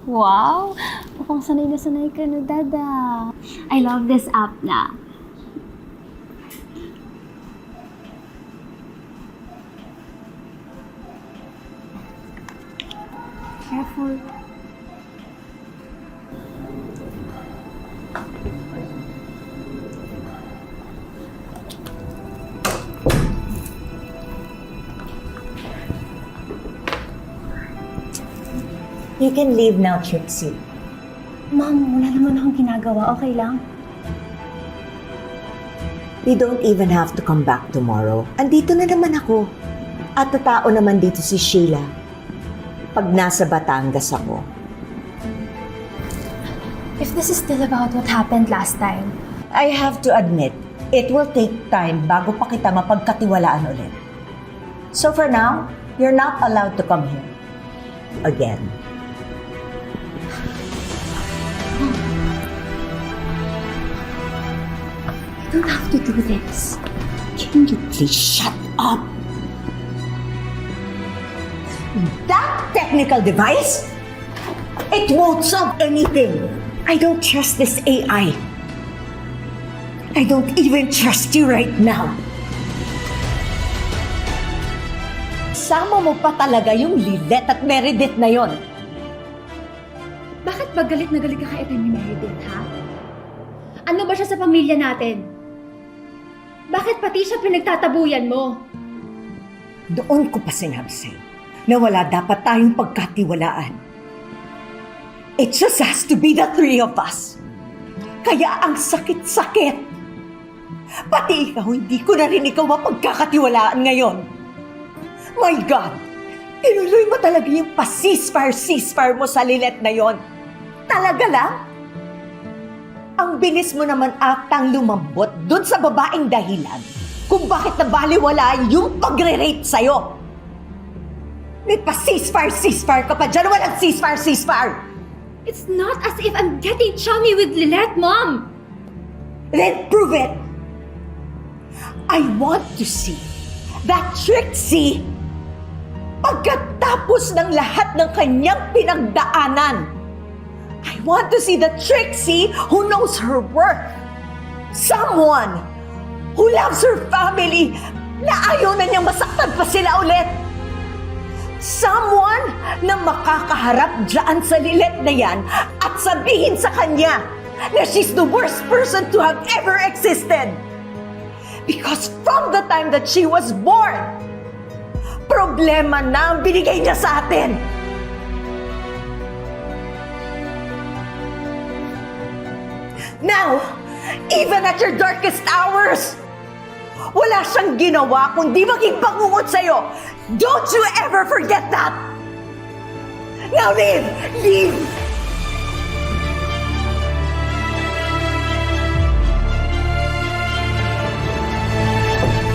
Wow! Mukhang sanay na sanay ka na, Dada. I love this app na. Careful. You can leave now, Trixie. Ma'am, wala naman akong ginagawa. Okay lang? You don't even have to come back tomorrow. Andito na naman ako. At tatao naman dito si Sheila. Pag nasa Batangas ako. If this is still about what happened last time, I have to admit, it will take time bago pa kita mapagkatiwalaan ulit. So for now, you're not allowed to come here. Again. you don't have to do this. Can you please shut up? That technical device? It won't solve anything. I don't trust this AI. I don't even trust you right now. Sama mo pa talaga yung Lilette at Meredith na yon. Bakit ba galit na galit ka kay Ethan ni Meredith, ha? Ano ba siya sa pamilya natin? Bakit pati siya pinagtatabuyan mo? Doon ko pa sinabi sa'yo na wala dapat tayong pagkatiwalaan. It just has to be the three of us. Kaya ang sakit-sakit. Pati ikaw, hindi ko na rin ikaw mapagkakatiwalaan ngayon. My God! Tinuloy mo talaga yung pa-ceasefire mo sa Lilette na yon. Talaga lang? Ang bilis mo naman atang lumambot dun sa babaeng dahilan kung bakit nabaliwala yung pagre-rape sa'yo. May pa-ceasefire ka pa dyan. Walang ceasefire. It's not as if I'm getting chummy with Lilette, Mom! Then prove it! I want to see that Trixie pagkatapos ng lahat ng kanyang pinagdaanan. I want to see the Trixie who knows her worth. Someone who loves her family na ayaw na niyang masaktan pa sila ulit. Someone na makakaharap dyan sa Lilette na yan at sabihin sa kanya na she's the worst person to have ever existed. Because from the time that she was born, problema na ang binigay niya sa atin. Now, even at your darkest hours, wala siyang ginawa kundi maging bangungot sa'yo. Don't you ever forget that! Now leave! Leave!